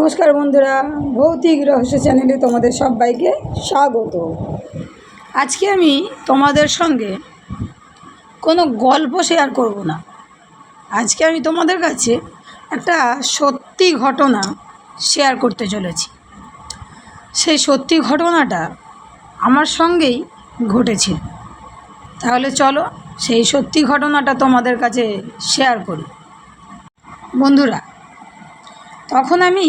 নমস্কার বন্ধুরা, ভৌতিক রহস্য চ্যানেলে তোমাদের সবাইকে স্বাগত। আজকে আমি তোমাদের সঙ্গে কোনো গল্প শেয়ার করব না। আজকে আমি তোমাদের কাছে একটা সত্যি ঘটনা শেয়ার করতে চলেছি। সেই সত্যি ঘটনাটা আমার সঙ্গেই ঘটেছিল। তাহলে চলো সেই সত্যি ঘটনাটা তোমাদের কাছে শেয়ার করি। বন্ধুরা, তখন আমি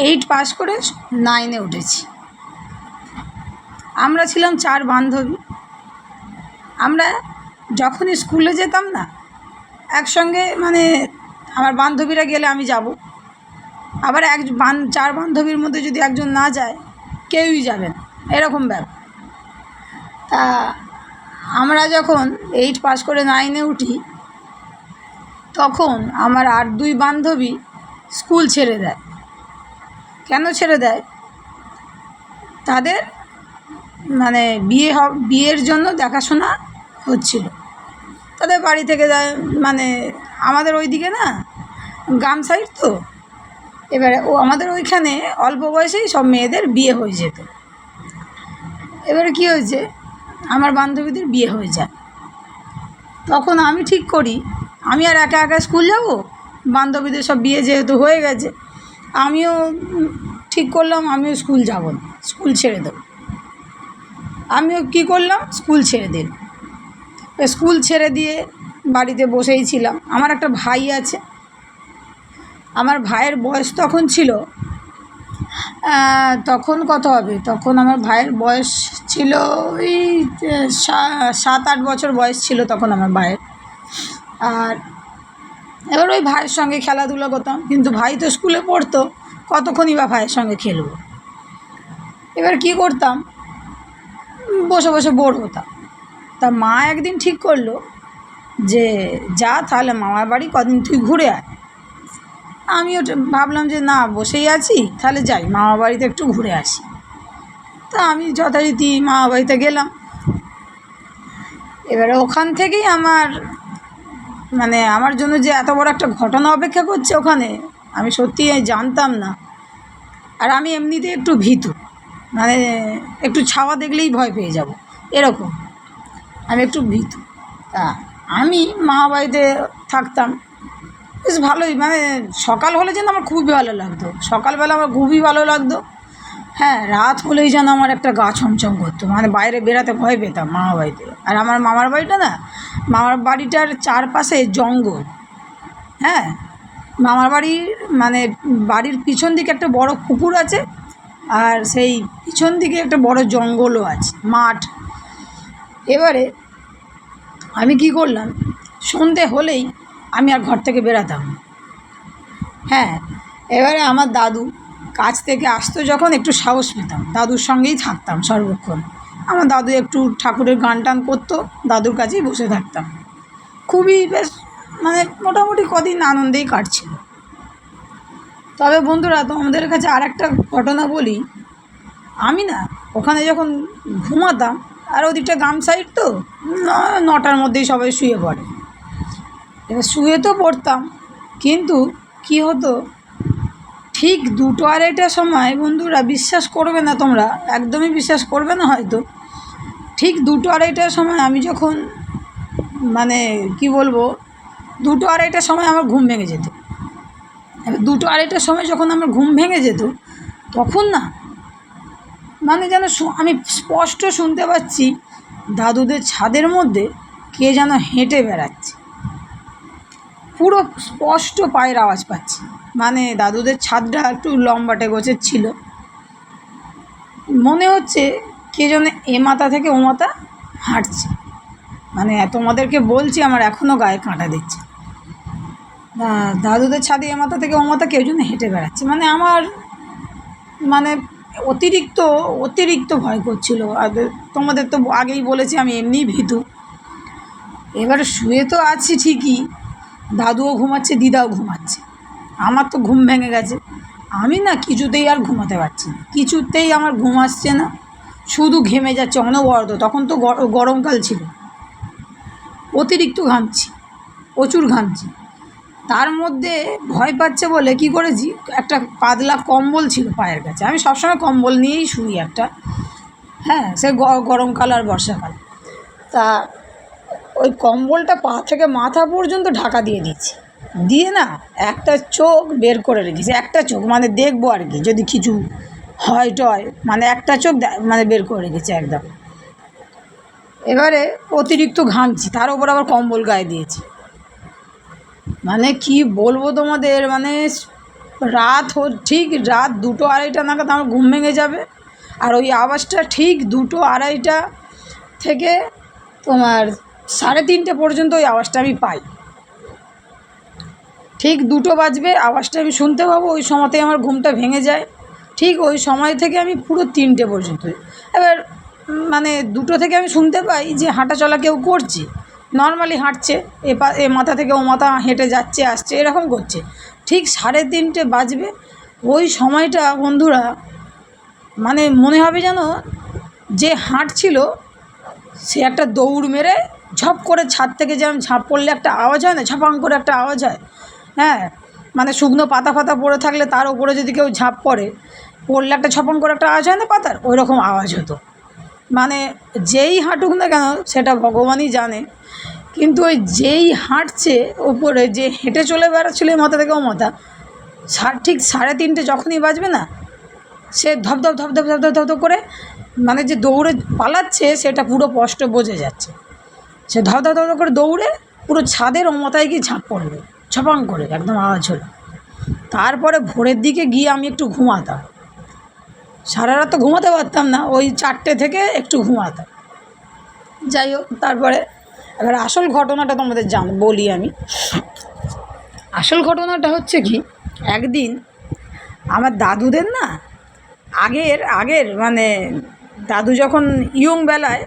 8 পাস করে 9-এ উঠেছি। আমরা ছিলাম 4 বান্ধবী। আমরা যখনই স্কুলে যেতাম না, একসঙ্গে আমার বান্ধবীরা গেলে আমি যাব, আবার 4 বান্ধবীর মধ্যে যদি একজন না যায় কেউই যাবে না, এরকম ব্যাপার। তা আমরা যখন 8 পাস করে 9-এ উঠি, তখন আমার আর 2 বান্ধবী স্কুল ছেড়ে দেয়। কেন ছেড়ে দেয়? তাদের বিয়ের জন্য দেখাশোনা হচ্ছিল। তাদের বাড়ি থেকে যায়, আমাদের ওইদিকে না গ্রাম সাইড তো, এবারে আমাদের ওইখানে অল্প বয়সেই সব মেয়েদের বিয়ে হয়ে যেত। এবারে কী হয়েছে, আমার বান্ধবীদের বিয়ে হয়ে যায়। তখন আমি ঠিক করি আমি আর একা একা স্কুল যাব, বান্ধবীদের সব বিয়ে যেহেতু হয়ে গেছে, আমিও ঠিক করলাম আমিও স্কুল যাব না, স্কুল ছেড়ে দেবো। আমিও কী করলাম, স্কুল ছেড়ে দিলাম। স্কুল ছেড়ে দিয়ে বাড়িতে বসেই ছিলাম। আমার একটা ভাই আছে। আমার ভাইয়ের বয়স তখন ছিল তখন কত হবে, তখন আমার ভাইয়ের বয়স ছিল ওই 7-8 বছর বয়স ছিল তখন আমার ভাইয়ের। আর এবার ওই ভাইয়ের সঙ্গে খেলাধুলা করতাম, কিন্তু ভাই তো স্কুলে পড়তো, কতক্ষণই বা ভাইয়ের সঙ্গে খেলবো। এবার কী করতাম, বসে বসে বোর হতাম। তা মা একদিন ঠিক করলো যে যা তাহলে মামার বাড়ি কদিন তুই ঘুরে আয়। আমিও ভাবলাম যে না, বসেই আছি, তাহলে যাই মামা বাড়িতে একটু ঘুরে আসি। তা আমি যথারীতি মামা বাড়িতে গেলাম। এবারে ওখান থেকেই আমার জন্য যে এত বড় একটা ঘটনা অপেক্ষা করছে ওখানে, আমি সত্যি জানতাম না। আর আমি এমনিতে একটু ভীতু, একটু ছাওয়া দেখলেই ভয় পেয়ে যাব, এরকম আমি একটু ভীতু। তা আমি মামা বাড়িতে থাকতাম বেশ ভালোই, সকাল হলে যেন আমার খুবই ভালো লাগতো, সকালবেলা আমার খুবই ভালো লাগতো। হ্যাঁ, রাত হলেই যেন আমার একটা গা ছমছম করতো, বাইরে বেরাতে ভয় পেতাম মামা বাড়িতে। আর আমার মামার বাড়িটা না, মামার বাড়িটার চারপাশে জঙ্গল। হ্যাঁ, মামার বাড়ির বাড়ির পিছন দিকে একটা বড় পুকুর আছে, আর সেই পিছন দিকে একটা বড় জঙ্গলও আছে, মাঠ। এবারে আমি কি করলাম, সন্ধে হলেই আমি আর ঘর থেকে বেরাতাম। হ্যাঁ, এবারে আমার দাদু কাজ থেকে আসতো যখন, একটু সাহস পেতাম, দাদুর সঙ্গেই থাকতাম সর্বক্ষণ। আমার দাদু একটু ঠাকুরের গান টান করতো, দাদুর কাছেই বসে থাকতাম। খুবই বেশ মোটামুটি কদিন আনন্দেই কাটছিল। তবে বন্ধুরা, তোমাদের কাছে আর একটা ঘটনা বলি। আমি না ওখানে যখন ঘুমাতাম, আর ওদিকটা গ্রাম সাইড তো, 9টার মধ্যেই সবাই শুয়ে পড়ে। এবার শুয়ে তো পড়তাম, কিন্তু কি হতো, ঠিক 2-2:30টার সময়, বন্ধুরা বিশ্বাস করবে না, তোমরা একদমই বিশ্বাস করবে না হয়তো, ঠিক 2-2:30টার সময় আমি যখন কি বলবো, 2-2:30টার সময় আমার ঘুম ভেঙে যেত। 2-2:30টার সময় যখন আমার ঘুম ভেঙে যেত, তখন না যেন আমি স্পষ্ট শুনতে পাচ্ছি দাদুদের ছাদের মধ্যে কে যেন হেঁটে বেড়াচ্ছে। পুরো স্পষ্ট পায়ের আওয়াজ পাচ্ছি। দাদুদের ছাদটা একটু লম্বাটে গোছের ছিল, মনে হচ্ছে কে যেন এ মাথা থেকে ও মাথা হাঁটছে। তোমাদেরকে বলছি, আমার এখনও গায়ে কাঁটা দিচ্ছে। দাদুদের ছাদে এ মাথা থেকে ও মাথা কেউ যেন হেঁটে বেড়াচ্ছে। আমার অতিরিক্ত ভয় করছিল। আর তোমাদের তো আগেই বলেছি আমি এমনিই ভীতু। এবারে শুয়ে তো আছি ঠিকই, দাদুও ঘুমাচ্ছে, দিদাও ঘুমাচ্ছে, আমার তো ঘুম ভেঙে গেছে। আমি না কিছুতেই আর ঘুমাতে পারছি না, কিছুতেই আমার ঘুম আসছে না, শুধু ঘেমে যাচ্ছে অনবরত। তখন তো গরমকাল ছিল, অতিরিক্ত ঘামছি, প্রচুর ঘামছি। তার মধ্যে ভয় পাচ্ছে বলে কি করেছি, একটা পাতলা কম্বল ছিল পায়ের কাছে, আমি সবসময় কম্বল নিয়েই শুই একটা, হ্যাঁ সে গরমকাল আর বর্ষাকাল। তা ওই কম্বলটা পা থেকে মাথা পর্যন্ত ঢাকা দিয়ে দিচ্ছি, দিয়ে না একটা চোখ বের করে রেখেছি, একটা চোখ মানে দেখবো আর কি যদি কিছু হয় টয়, মানে একটা চোখ মানে বের করে রেখেছি একদম। এবারে অতিরিক্ত ঘামছি, তার উপর আবার কম্বল গায়ে দিয়েছি। মানে কি বলবো তোমাদের, মানে ঠিক রাত 2-2:30 নাগাদ আমার ঘুম ভেঙে যাবে, আর ওই আওয়াজটা ঠিক 2-2-2:30 থেকে তোমার 3:30 পর্যন্ত ওই আওয়াজটা আমি পাই। ঠিক 2 বাজবে, আওয়াজটা আমি শুনতে পাবো, ওই সময়তেই আমার ঘুমটা ভেঙে যায়। ঠিক ওই সময় থেকে আমি পুরো 3টে পর্যন্ত, এবার মানে 2 থেকে আমি শুনতে পাই যে হাঁটা চলা কেউ করছে, নর্মালি হাঁটছে, এ মাথা থেকে ও মাথা হেঁটে যাচ্ছে আসছে এরকম করছে। ঠিক 3:30 বাজবে, ওই সময়টা বন্ধুরা মানে মনে হবে যেন যে হাঁটছিল সে একটা দৌড় মেরে ঝপ করে ছাদ থেকে যেমন ঝাঁপ পড়লে একটা আওয়াজ হয় না, ঝপাং করে একটা আওয়াজ হয়, হ্যাঁ মানে শুকনো পাতা ফাতা পড়ে থাকলে তার উপরে যদি কেউ ঝাঁপ পড়লে একটা ঝপাং করে একটা আওয়াজ হয় না পাতার, ওই রকম আওয়াজ হতো। মানে যেই হাঁটুক না কেন সেটা ভগবানই জানে, কিন্তু ওই যেই হাঁটছে ওপরে যে হেঁটে চলে বেড়াচ্ছিল এই মাথা থেকে ও মাথা, ঠিক 3:30 যখনই বাজবে না, সে ধপধপ ধপধপ ধপধপ ধপধপ করে মানে যে দৌড়ে পালাচ্ছে সেটা পুরো স্পষ্ট বোঝা যাচ্ছে। সে ধপধপ ধপধপ করে দৌড়ে পুরো ছাদের ও মাথায় গিয়ে ঝাঁপ পড়বে, ছপাং করে একদম আওয়াজ হলো। তারপরে ভোরের দিকে গিয়ে আমি একটু ঘুমাতাম, সারা রাত তো ঘুমাতে পারতাম না, ওই 4টে থেকে একটু ঘুমাতাম। যাই হোক, তারপরে এবার আসল ঘটনাটা তোমাদের বলি আমি। আসল ঘটনাটা হচ্ছে কি, একদিন আমার দাদুদের না আগের মানে দাদু যখন ইয়ং বেলায়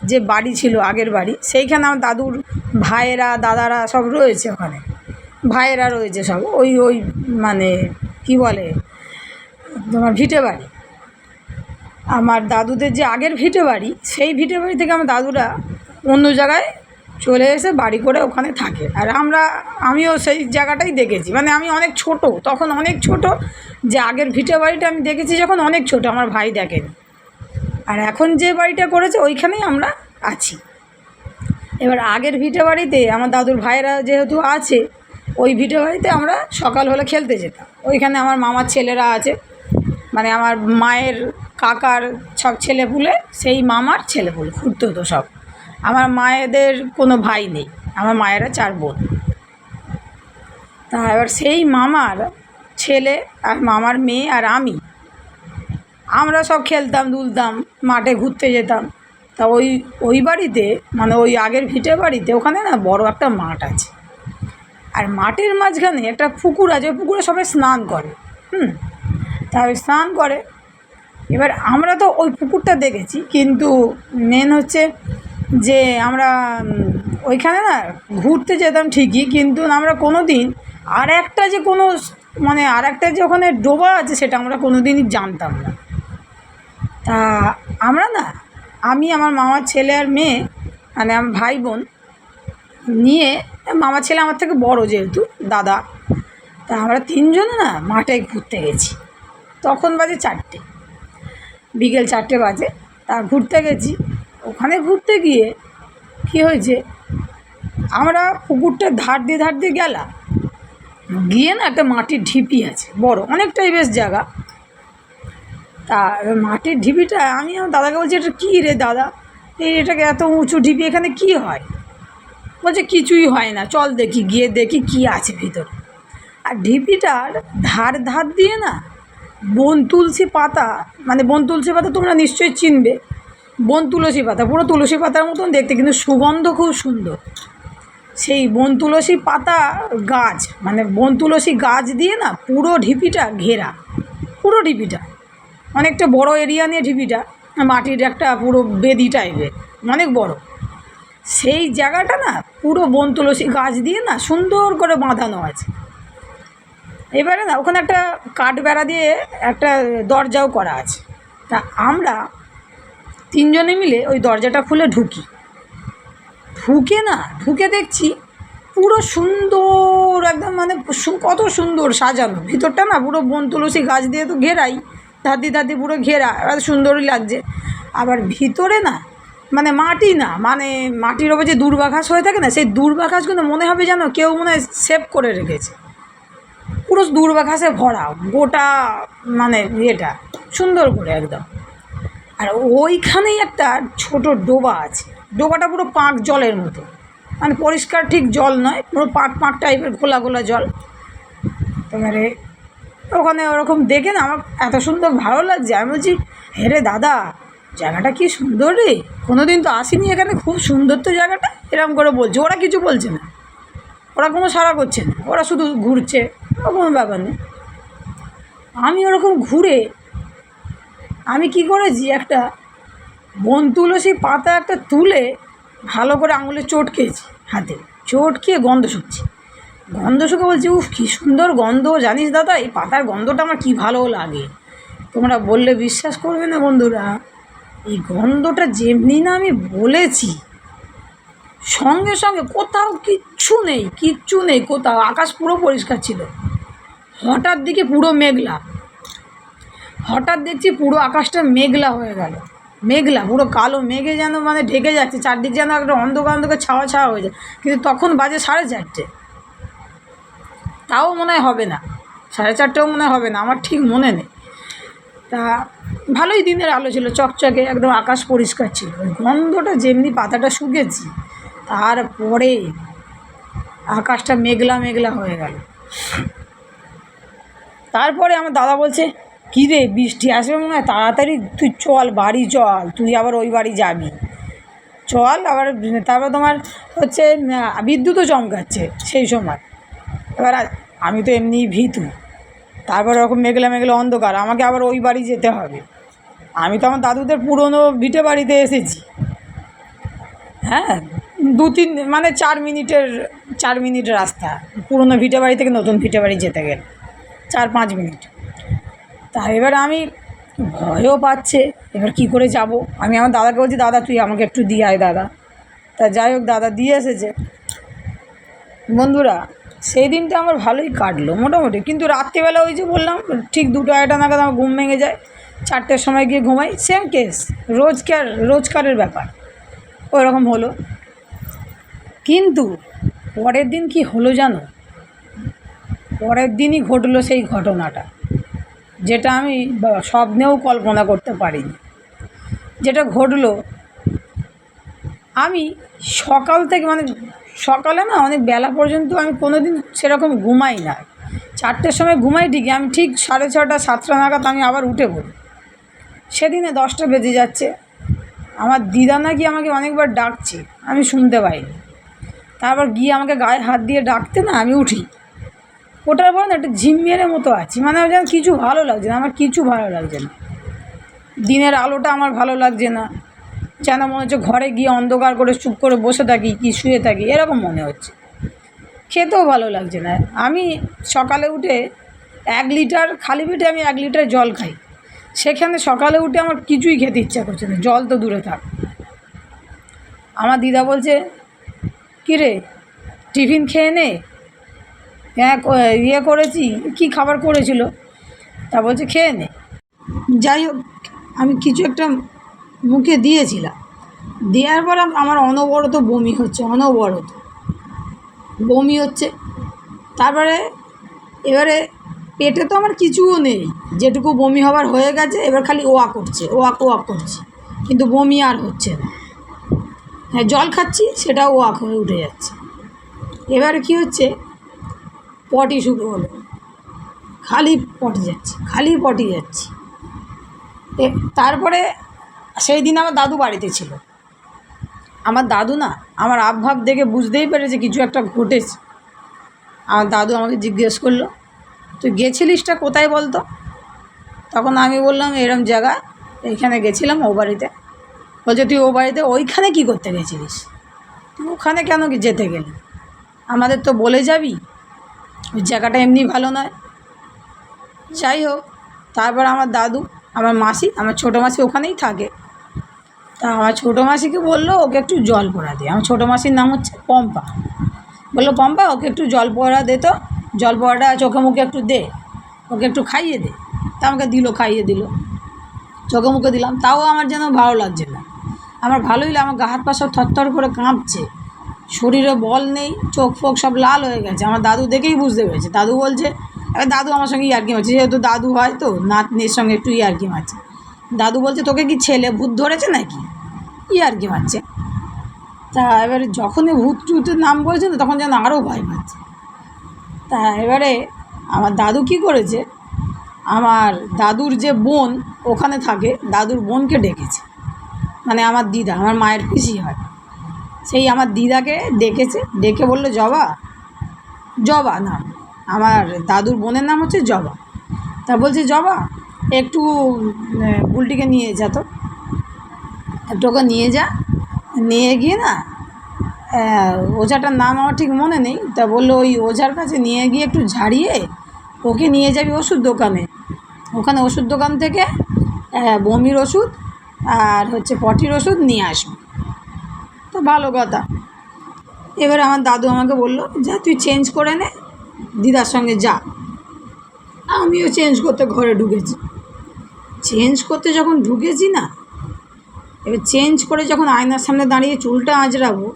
যে বাড়ি ছিল, আগের বাড়ি, সেইখানে আমার দাদুর ভাইয়েরা দাদারা সব রয়েছে, ওখানে ভাইয়েরা রয়েছে সব, ওই মানে কি বলে তোমার ভিটে বাড়ি। আমার দাদুদের যে আগের ভিটে বাড়ি, সেই ভিটে বাড়ি থেকে আমার দাদুরা অন্য জায়গায় চলে এসে বাড়ি করে ওখানে থাকে, আর আমিও সেই জায়গাটাই দেখেছি, মানে আমি অনেক ছোট তখন, অনেক ছোট, যে আগের ভিটে বাড়িটা আমি দেখেছি যখন অনেক ছোট, আমার ভাই দেখেনি। আর এখন যে বাড়িটা করেছে ওইখানেই আমরা আছি। এবার আগের ভিটে বাড়িতে আমার দাদুর ভাইয়েরা যেহেতু আছে, ওই ভিটে বাড়িতে আমরা সকাল হলে খেলতে যেতাম। ওইখানে আমার মামার ছেলেরা আছে, মানে আমার মায়ের কাকার সব ছেলেপুলে, সেই মামার ছেলেপুলে ঘুরতে হতো সব। আমার মায়েদের কোনো ভাই নেই, আমার মায়েরা 4 বোন। তা এবার সেই মামার ছেলে আর মামার মেয়ে আর আমরা সব খেলতাম দুলতাম, মাঠে ঘুরতে যেতাম। তা ওই বাড়িতে, মানে ওই আগের ভিটে বাড়িতে, ওখানে না বড় একটা মাঠ আছে, আর মাঠের মাঝখানে একটা পুকুর আছে, ওই পুকুরে সবাই স্নান করে। তা স্নান করে, এবার আমরা তো ওই পুকুরটা দেখেছি, কিন্তু মেন হচ্ছে যে আমরা ওইখানে না ঘুরতে যেতাম ঠিকই, কিন্তু আমরা কোনো দিন আর একটা যে ওখানে ডোবা আছে সেটা আমরা কোনো দিনই জানতাম না। তা আমরা না, আমি আমার মামার ছেলে আর মেয়ে, মানে আমার ভাই বোন নিয়ে, মামার ছেলে আমার থেকে বড় যেহেতু দাদা, তা আমরা 3 জনে না মাঠে ঘুরতে গেছি। তখন বাজে 4টে, বিকেল 4টে বাজে। তা ঘুরতে গেছি, ওখানে ঘুরতে গিয়ে কী হয়েছে, আমরা পুকুরটার ধার দিয়ে গেলাম, গিয়ে না একটা মাটির ঢিপি আছে বড়, অনেকটাই বেশ জায়গা। তা মাটির ঢিপিটা আমি আমার দাদাকে বলছি, এটা কী রে দাদা, এটাকে এত উঁচু ঢিপি, এখানে কি হয়? বলছে কিছুই হয় না, চল দেখি, গিয়ে দেখি কী আছে ভিতরে। আর ঢিপিটার ধার দিয়ে না বন তুলসী পাতা, মানে বন তুলসী পাতা তোমরা নিশ্চয়ই চিনবে, বন তুলসী পাতা, পুরো তুলসী পাতার মতন দেখতে, কিন্তু সুগন্ধ খুব সুন্দর। সেই বন তুলসী পাতা গাছ, মানে বন তুলসী গাছ দিয়ে না পুরো ঢিপিটা ঘেরা, পুরো ঢিপিটা অনেকটা বড় এরিয়া নিয়ে ঢিপিটা, মাটির একটা পুরো বেদি টাইপের, অনেক বড়। সেই জায়গাটা না পুরো বন তুলসী গাছ দিয়ে না সুন্দর করে বাঁধানো আছে। এবারে না ওখানে একটা কাঠ বেড়া দিয়ে একটা দরজাও করা আছে। তা আমরা 3 জনে মিলে ওই দরজাটা খুলে ঢুকে দেখছি পুরো সুন্দর একদম, মানে কত সুন্দর সাজানো, ভিতরটা না পুরো বন তুলসী গাছ দিয়ে তো ঘেরাই, ধাদি ধাদি পুরো ঘেরা, এবার সুন্দরই লাগছে। আবার ভিতরে না মানে মাটি না, মানে মাটির ওপর যে দূর্বা ঘাস হয়ে থাকে না, সেই দূর্বা ঘাসগুলো মনে হবে যেন কেউ মনে হয় সেভ করে রেখেছে, পুরো দূর্বা ঘাসে ভরা গোটা, মানে ইয়েটা সুন্দর করে একদম। আর ওইখানেই একটা ছোট ডোবা আছে, ডোবাটা পুরো পাঁক জলের মতো, মানে পরিষ্কার ঠিক জল নয়, পুরো পাঁক পাঁক টাইপের ঘোলা ঘোলা জল। এবারে ওখানে ওরকম দেখে না আমার এত সুন্দর ভালো লাগছে, আমি বলছি হেরে দাদা জায়গাটা কি সুন্দর রে, কোনো দিন তো আসিনি এখানে, খুব সুন্দর তো জায়গাটা, এরকম করে বলছে। ওরা কিছু বলছে না, ওরা কোনো সাড়া করছে না, ওরা শুধু ঘুরছে, কোনো ব্যাপার নেই। আমি ওরকম ঘুরে আমি কি করেছি, একটা বন তুলসী পাতা একটা তুলে ভালো করে আঙুলে চটকেছি, হাতে চটকিয়ে গন্ধ শুকছি, গন্ধ শুকে বলছি উফ কী সুন্দর গন্ধ, জানিস দাদা এই পাতার গন্ধটা আমার কী ভালো লাগে। তোমরা বললে বিশ্বাস করবে না বন্ধুরা, এই গন্ধটা যেমনি না আমি বলেছি, সঙ্গে সঙ্গে কোথাও কিচ্ছু নেই কোথাও, আকাশ পুরো পরিষ্কার ছিল। হঠাৎ দিকে পুরো মেঘলা, হঠাৎ দেখছি পুরো আকাশটা মেঘলা হয়ে গেল, মেঘলা পুরো কালো মেঘে যেন মানে ঢেকে যাচ্ছে চারদিক, যেন একটা অন্ধকার অন্ধকার ছাওয়া ছাওয়া হয়ে যায়। কিন্তু তখন বাজে 4:30, তাও মনে হয় হবে না, 4:30টাও মনে হবে না, আমার ঠিক মনে নেই। তা ভালোই দিনের আলো ছিল, চকচকে একদম আকাশ পরিষ্কার ছিল। গন্ধটা যেমনি পাতাটা শুকেছি, তারপরে আকাশটা মেঘলা মেঘলা হয়ে গেল। তারপরে আমার দাদা বলছে কী রে বৃষ্টি আসবে মনে হয়, তাড়াতাড়ি তুই চল বাড়ি চল, তুই আবার ওই বাড়ি যাবি, চল আবার। তারপর তোমার হচ্ছে বিদ্যুৎও চমকাচ্ছে সেই সময়। এবার আমি তো এমনিই ভীতু, তারপর ওরকম মেঘলা মেঘলা অন্ধকার, আমাকে আবার ওই বাড়ি যেতে হবে। আমি তো আমার দাদুদের পুরনো ভিটে বাড়িতে এসেছি, হ্যাঁ 2-3 মানে 4 মিনিট রাস্তা, পুরনো ভিটে বাড়ি থেকে নতুন ভিটে বাড়ি যেতে গেলে 4-5 মিনিট। তা এবার আমি ভয়ও পাচ্ছে, এবার কী করে যাব। আমি আমার দাদাকে বলছি দাদা তুই আমাকে একটু দিয়ে আয় দাদা। তা যাই হোক দাদা দিয়ে এসেছে। বন্ধুরা সেই দিনটা আমার ভালোই কাটলো মোটামুটি, কিন্তু রাত্রিবেলা ওই যে বললাম ঠিক 2-2:30 নাগাদ আমার ঘুম ভেঙে যায়, 4টের সময় গিয়ে ঘুমাই, সেম কেস, রোজকারের ব্যাপার ওরকম হলো। কিন্তু পরের দিন কি হলো জানো, পরের দিনই ঘটলো সেই ঘটনাটা, যেটা আমি স্বপ্নেও কল্পনা করতে পারিনি। যেটা ঘটলো, আমি সকাল থেকে মানে সকালে না অনেক বেলা পর্যন্ত আমি কোনো দিন সেরকম ঘুমাই না, 4টের সময় ঘুমাই ঠিকই, আমি ঠিক 6:30 7টা নাগাদ আমি আবার উঠে পড়ি। সেদিনে 10টা বেজে যাচ্ছে, আমার দিদা নাকি আমাকে অনেকবার ডাকছে, আমি শুনতে পাইনি। তারপর গিয়ে আমাকে গায়ে হাত দিয়ে ডাকতে না আমি উঠি, ওটার পর না একটা ঝিমমেরে মতো আছি, মানে যেন কিছু ভালো লাগছে না, আমার কিছু ভালো লাগছে না, দিনের আলোটা আমার ভালো লাগছে না, যেন মনে হচ্ছে ঘরে গিয়ে অন্ধকার করে চুপ করে বসে থাকি কি শুয়ে থাকি এরকম মনে হচ্ছে, খেতেও ভালো লাগছে না। আমি সকালে উঠে 1 লিটার খালি পেটে আমি 1 লিটার জল খাই, সেখানে সকালে উঠে আমার কিছুই খেতে ইচ্ছা করছে না, জল তো দূরে থাক। আমার দিদা বলছে কী রে টিফিন খেয়ে নে, হ্যাঁ ইয়ে করেছি, কী খাবার করেছিল, তা বলছে খেয়ে নে। যাই হোক আমি কিছু একটা মুখে দিয়েছিলাম, দেওয়ার পর আমার অনবরত বমি হচ্ছে। তারপরে এবারে পেটে তো আমার কিছুও নেই, যেটুকু বমি হবার হয়ে গেছে, এবার খালি ওয়াক করছে, কিন্তু বমি আর হচ্ছে না। হ্যাঁ জল খাচ্ছি সেটাও ওয়াক হয়ে উঠে যাচ্ছে। এবারে কি হচ্ছে, পটি শুরু হলো, খালি পটি যাচ্ছি। তারপরে সেই দিন আমার দাদু বাড়িতে ছিল, আমার দাদু না আমার আবভাব দেখে বুঝতেই পেরেছে কিছু একটা ঘটেছে। আমার দাদু আমাকে জিজ্ঞেস করলো তুই গেছিলিসটা কোথায় বলতো, তখন আমি বললাম এরম জায়গা, এইখানে গেছিলাম ও বাড়িতে। বলছে তুই ও বাড়িতে ওইখানে কী করতে গেছিলিস, তুই ওখানে কেন কি যেতে গেলি, আমাদের তো বলে যাবি, ওই জায়গাটা এমনি ভালো নয়। যাই হোক তারপর আমার দাদু আমার মাসি, আমার ছোটো মাসি ওখানেই থাকে, তা আমার ছোটো মাসিকে বললো ওকে একটু জল পড়া দিয়ে। আমার ছোটো মাসির নাম হচ্ছে পম্পা। বললো পম্পা ওকে একটু জল পোড়া দে, তো জল পোড়াটা চোখে মুখে একটু দে, ওকে একটু খাইয়ে দে। তা আমাকে দিল, খাইয়ে দিল, চোখে মুখে দিলাম, তাও আমার যেন ভালো লাগছে না। আমার ভালোই আমার গা হাত পা সব থরথর করে কাঁপছে, শরীরে বল নেই, চোখ ফোক সব লাল হয়ে গেছে। আমার দাদু দেখেই বুঝতে পেরেছে। দাদু বলছে, এবার দাদু আমার সঙ্গে ইয়ার্কি মারছে, যেহেতু দাদু হয় তো নাতনির সঙ্গে একটু ইয়ার্কি মারছে। দাদু বলছে তোকে কি ছেলে ভূত ধরেছে নাকি, ইয়ার্কি মারছে। তা এবারে যখনই ভূত টুতের নাম বলেছে না তখন যেন আরও ভয় পাচ্ছে। তা এবারে আমার দাদু কী করেছে, আমার দাদুর যে বোন ওখানে থাকে, দাদুর বোনকে ডেকেছে, মানে আমার দিদা, আমার মায়ের পিসি হয়, সেই আমার দিদাকে ডেকেছে, ডেকে বললো জবা, জবা নাম, আমার দাদুর বোনের নাম হচ্ছে জবা। তা বলছে জবা একটু বুলটিকে নিয়ে যা, তো একটু ওকে নিয়ে যা, নিয়ে গিয়ে না ওঝাটার নাম আমার ঠিক মনে নেই, তা বললো ওই ওঝার কাছে নিয়ে গিয়ে একটু ঝাড়িয়ে ওকে নিয়ে যাবি ওষুধ দোকানে, ওখানে ওষুধ দোকান থেকে বমির ওষুধ আর হচ্ছে পটির ওষুধ নিয়ে আসবি। তো ভালো কথা। এবার আমার দাদু আমাকে বললো যা তুই চেঞ্জ করে নে, দিদার সঙ্গে যা। আমিও চেঞ্জ করতে ঘরে ঢুকেছি। চেঞ্জ করতে যখন ঢুকেছি না, এবার চেঞ্জ করে যখন আয়নার সামনে দাঁড়িয়ে চুলটা আঁচড়াবো,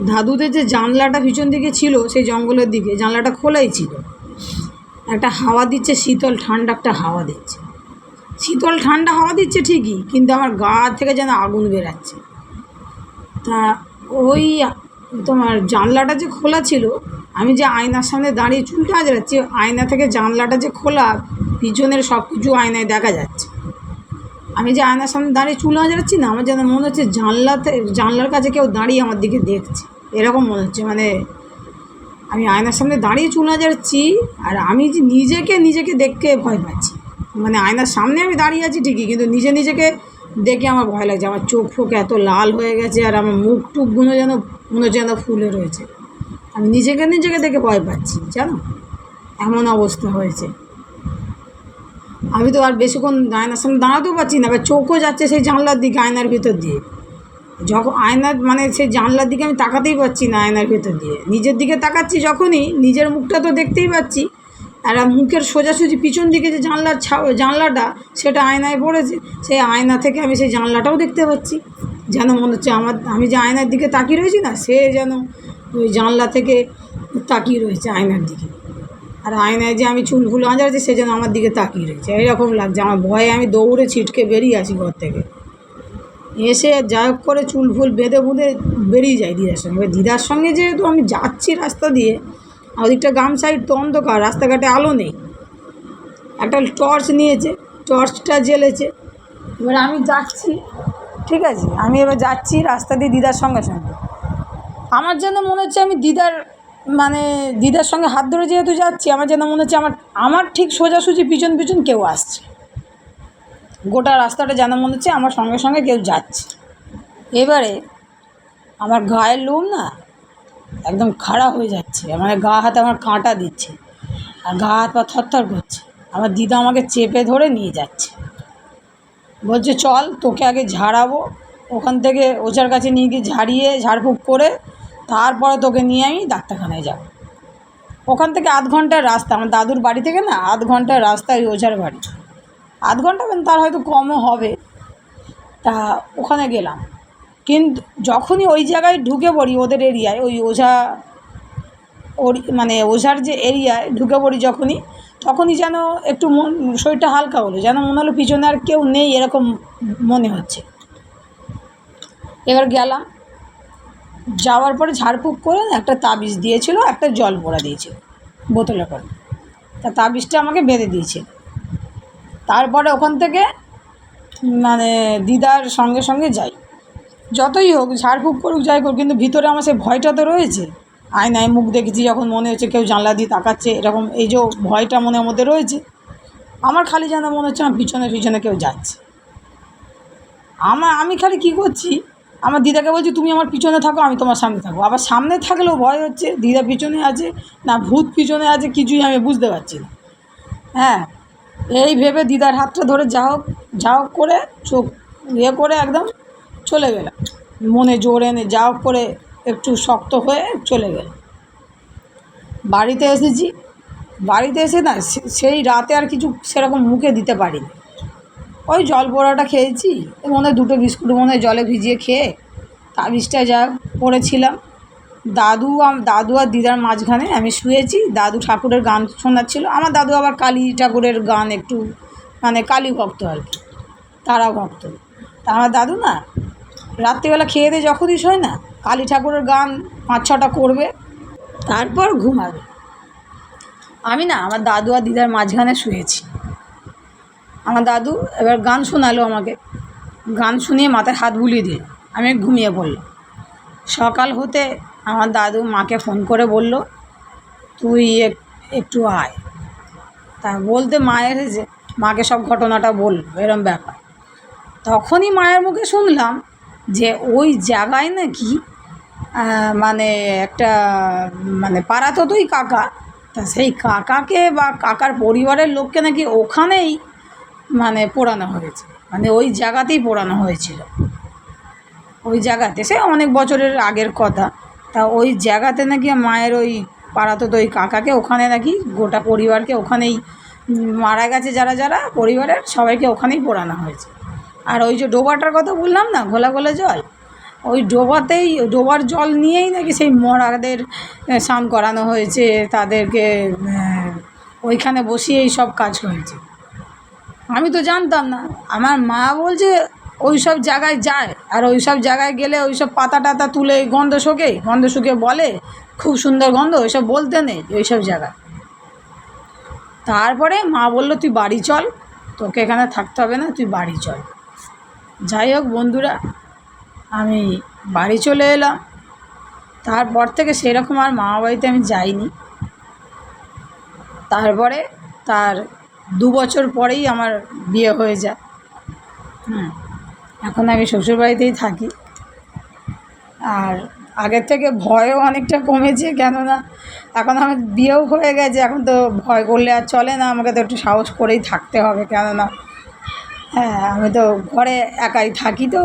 দাদুদের যে জানলাটা পিছন দিকে ছিল সেই জঙ্গলের দিকে, জানলাটা খোলাই ছিল, একটা হাওয়া দিচ্ছে, শীতল ঠান্ডা একটা হাওয়া দিচ্ছে, শীতল ঠান্ডা হাওয়া দিচ্ছে ঠিকই, কিন্তু আমার গা থেকে যেন আগুন বেরাচ্ছে। তা ওই তোমার জানলাটা যে খোলা ছিল, আমি যে আয়নার সামনে দাঁড়িয়ে চুলটা আঁচড়াচ্ছি, আয়না থেকে জানলাটা যে খোলা, পিছনের সব কিছু আয়নায় দেখা যাচ্ছে। আমি যে আয়নার সামনে দাঁড়িয়ে চুল আঁচড়াচ্ছি না, আমার যেন মনে হচ্ছে জানলার কাছে কেউ দাঁড়িয়ে আমার দিকে দেখছে, এরকম মনে হচ্ছে। মানে আমি আয়নার সামনে দাঁড়িয়ে চুল আঁচড়াচ্ছি আর আমি যে নিজেকে দেখতে ভয় পাচ্ছি। মানে আয়নার সামনে আমি দাঁড়িয়ে আছি ঠিকই, কিন্তু নিজেকে দেখে আমার ভয় লাগছে। আমার চোখ ফোক এত লাল হয়ে গেছে আর আমার মুখ টুকগুলো যেন মনে হচ্ছে যেন ফুলে রয়েছে। আমি নিজেকে দেখে ভয় পাচ্ছি, জানো, এমন অবস্থা হয়েছে। আমি তো আর বেশিক্ষণ আয়নার সামনে দাঁড়াতেও পারছি না, এবার চোখও যাচ্ছে সেই জানলার দিকে, আয়নার ভিতর দিয়ে। যখন আয়নার মানে সেই জানলার দিকে আমি তাকাতেই পারছি না, আয়নার ভেতর দিয়ে নিজের দিকে তাকাচ্ছি যখনই, নিজের মুখটা তো দেখতেই পাচ্ছি, আর মুখের সোজাসুজি পিছন দিকে যে জানলাটা সেটা আয়নায় পড়েছে, সেই আয়না থেকে আমি সেই জানলাটাও দেখতে পাচ্ছি। যেন মনে হচ্ছে আমি যে আয়নার দিকে তাকিয়ে রয়েছি না, সে যেন ওই জানলা থেকে তাকিয়ে রয়েছে আয়নার দিকে, আর আয়নায় যে আমি চুলগুলো আঁচড়াচ্ছি সে যেন আমার দিকে তাকিয়ে রয়েছে, এইরকম লাগছে। আমার ভয়ে আমি দৌড়ে ছিটকে বেরিয়ে আসি ঘর থেকে, এসে যা হোক করে চুল ফুল বেঁধে বেরিয়ে যায় দিদার সঙ্গে। এবার দিদার সঙ্গে যেহেতু আমি যাচ্ছি রাস্তা দিয়ে, ওদিকটা গ্রাম সাইড তো অন্ধকার, রাস্তাঘাটে আলো নেই, একটা টর্চ নিয়েছে, টর্চটা জ্বেলেছে। এবার আমি যাচ্ছি, ঠিক আছে, আমি এবার যাচ্ছি রাস্তা দিয়ে দিদার সঙ্গে, আমার যেন মনে হচ্ছে আমি দিদার সঙ্গে হাত ধরে যেহেতু যাচ্ছি, আমার যেন মনে হচ্ছে আমার ঠিক সোজাসুজি পিছন কেউ আসছে, গোটা রাস্তাটা যেন মনে হচ্ছে আমার সঙ্গে কেউ যাচ্ছে। এবারে আমার গায়ের লোম না একদম খাড়া হয়ে যাচ্ছে, মানে গা হাতে আমার কাঁটা দিচ্ছে আর গা হাত পা থরথর করছে। আমার দিদা আমাকে চেপে ধরে নিয়ে যাচ্ছে, বলছে চল তোকে আগে ঝাড়াবো, ওখান থেকে ওঝার কাছে নিয়ে গিয়ে ঝাড়ফুঁক করে তারপরে তোকে নিয়ে আমি ডাক্তারখানায় যাব। ওখান থেকে আধ ঘন্টার রাস্তা, আমার দাদুর বাড়ি থেকে না আধ ঘন্টার রাস্তা ওই ওঝার বাড়ি, আধ ঘন্টা তার হয়তো কমও হবে। তা ওখানে গেলাম, কিন্তু যখনই ওই জায়গায় ঢুকে পড়ি ওদের এরিয়ায়, ওই মানে ওঝার যে এরিয়ায় ঢুকে পড়ি তখনই যেন একটু শরীরটা হালকা হলো, যেন মনে হলো পিছনে আর কেউ নেই, এরকম মনে হচ্ছে। এবার গেলাম, যাওয়ার পরে ঝাড়ফুঁক করে একটা তাবিজ দিয়েছিল, একটা জল পোড়া দিয়েছিল বোতলে করে, তা তাবিজটা আমাকে বেঁধে দিয়েছে। তারপরে ওখান থেকে মানে দিদার সঙ্গে যাই, যতই হোক ঝাড়ফুঁক করুক যাই করুক, কিন্তু ভিতরে আমার সেই ভয়টা তো রয়েছে। আয়নায় মুখ দেখেছি যখন, মনে হচ্ছে কেউ জানলা দিয়ে তাকাচ্ছে, এরকম এই যে ভয়টা মনের মধ্যে রয়েছে। আমার খালি যেন মনে হচ্ছে আমার পিছনে কেউ যাচ্ছে। আমি খালি কী করছি, আমার দিদাকে বলছি তুমি আমার পিছনে থাকো, আমি তোমার সামনে থাকবো। আবার সামনে থাকলেও ভয় হচ্ছে, দিদা পিছনে আছে না ভূত পিছনে আছে কিছুই আমি বুঝতে পারছি না। হ্যাঁ, এই ভেবে দিদার হাতটা ধরে যা হোক করে চোখ করে একদম চলে গেলাম, মনে জোর এনে যা হোক করে একটু শক্ত হয়ে চলে গেল। বাড়িতে এসেছি, বাড়িতে এসে না সেই রাতে আর কিছু সেরকম মুখে দিতে পারিনি। ওই জল পোড়াটা খেয়েছি, মনে হয় 2টো বিস্কুট মনে হয় জলে ভিজিয়ে খেয়ে তাবিজটা যা পড়েছিলাম। দাদু আর দিদার মাঝখানে আমি শুয়েছি, দাদু ঠাকুরের গান শোনাচ্ছিল। আমার দাদু আবার কালী ঠাকুরের গান একটু মানে কালী ভক্ত আর কি, তারা ভক্ত। তা আমার দাদু না রাত্রিবেলা খেয়ে দিয়ে যখনই শোয় না কালী ঠাকুরের গান 5-6টা করবে, তারপর ঘুমাবে। আমি না আমার দাদু আর দিদার মাঝখানে শুয়েছি। আমার দাদু এবার গান শোনালো আমাকে, গান শুনিয়ে মাথায় হাত বুলিয়ে দিল, আমি ঘুমিয়ে পড়লাম। সকাল হতে আমার দাদু মাকে ফোন করে বলল, তুই একটু আয়। তা বলতে মা এসেছে, মাকে সব ঘটনাটা বলল, এরম ব্যাপার। তখনই মায়ের মুখে শুনলাম যে ওই জায়গায় নাকি মানে একটা মানে পাড়াতোই কাকা, তা সেই কাকাকে বা কাকার পরিবারের লোককে নাকি ওখানেই মানে পোড়ানো হয়েছে, মানে ওই জায়গাতেই পোড়ানো হয়েছিল। ওই জায়গাতে, সে অনেক বছরের আগের কথা। তা ওই জায়গাতে নাকি মায়ের ওই পাড়াতোই কাকাকে ওখানে নাকি গোটা পরিবারকে ওখানেই মারা গেছে, যারা যারা পরিবারের সবাইকে ওখানেই পোড়ানো হয়েছে। আর ওই যে ডোবাটার কথা বললাম না, ঘোলা ঘোলা জল, ওই ডোবার জল নিয়েই নাকি সেই মরাদের স্নান করানো হয়েছে, তাদেরকে ওইখানে বসিয়েই সব কাজ হয়েছে। আমি তো জানতাম না। আমার মা বলছে ওই সব জায়গায় যায়, আর ওই সব জায়গায় গেলে ওই সব পাতা টাতা তুলে গন্ধ শুকে বলে খুব সুন্দর গন্ধ, ওইসব বলতে নেই ওই সব জায়গায়। তারপরে মা বলল, তুই বাড়ি চল, তোকে এখানে থাকতে হবে না, তুই বাড়ি চল। যাই হোক বন্ধুরা, আমি বাড়ি চলে এলাম। তারপর থেকে সেরকম আর মামা বাড়িতে আমি যাইনি। তারপরে তার 2 বছর পরেই আমার বিয়ে হয়ে যায়। এখন আমি শ্বশুরবাড়িতেই থাকি। আর আগের থেকে ভয়ও অনেকটা কমেছে, কেননা এখন আমার বিয়েও হয়ে গেছে। এখন তো ভয় করলে আর চলে না, আমাকে তো একটু সাহস করেই থাকতে হবে, কেননা আমি তো ঘরে একাই থাকি। তো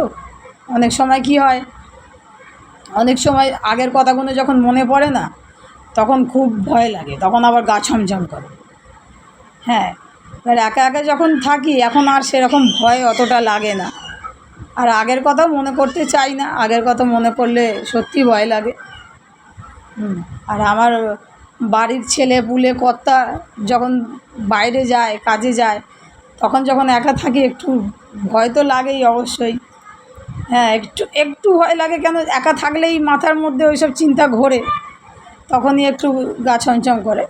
অনেক সময় কি হয়, অনেক সময় আগের কথাগুলো যখন মনে পড়ে না, তখন খুব ভয় লাগে, তখন আবার গা ছমছম করে। এবার একা একা যখন থাকি এখন আর সেরকম ভয় অতটা লাগে না। আর আগের কথা মনে করতে চাই না, আগের কথা মনে করলে সত্যি ভয় লাগে। আর আমার বাড়ির ছেলে পুলে কর্তা যখন বাইরে যায়, কাজে যায়, তখন যখন একা থাকি একটু ভয় তো লাগেই অবশ্যই। একটু ভয় লাগে, কেন একা থাকলেই মাথার মধ্যে ওইসব চিন্তা ঘোরে, তখনই একটু গা ছমছম করে।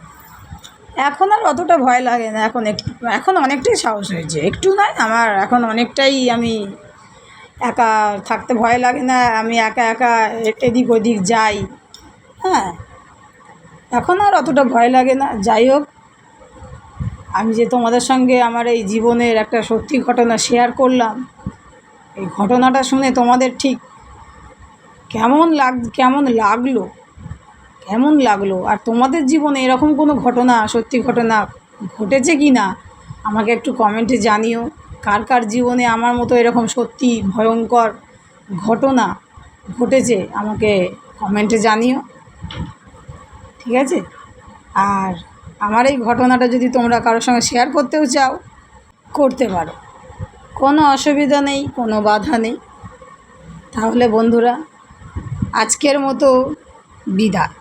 এখন আর অতটা ভয় লাগে না, এখন অনেকটাই সাহস হয়েছে, একটু নয়, আমার এখন অনেকটাই, আমি একা থাকতে ভয় লাগে না, আমি একা একা এদিক ওদিক যাই। এখন আর অতটা ভয় লাগে না। যাই হোক, আমি যে তোমাদের সঙ্গে আমার এই জীবনের একটা সত্যি ঘটনা শেয়ার করলাম, এই ঘটনাটা শুনে তোমাদের ঠিক কেমন লাগলো, আর তোমাদের জীবনে এরকম কোনো ঘটনা, সত্যি ঘটনা ঘটেছে কি না আমাকে একটু কমেন্টে জানিও। কার কার জীবনে আমার মতো এরকম সত্যি ভয়ঙ্কর ঘটনা ঘটেছে আমাকে কমেন্টে জানিও, ঠিক আছে? আর আমার এই ঘটনাটা যদি তোমরা কারোর সঙ্গে শেয়ার করতেও চাও, করতে পারো, কোনো অসুবিধা নেই, কোনো বাধা নেই। তাহলে বন্ধুরা, আজকের মতো বিদায়।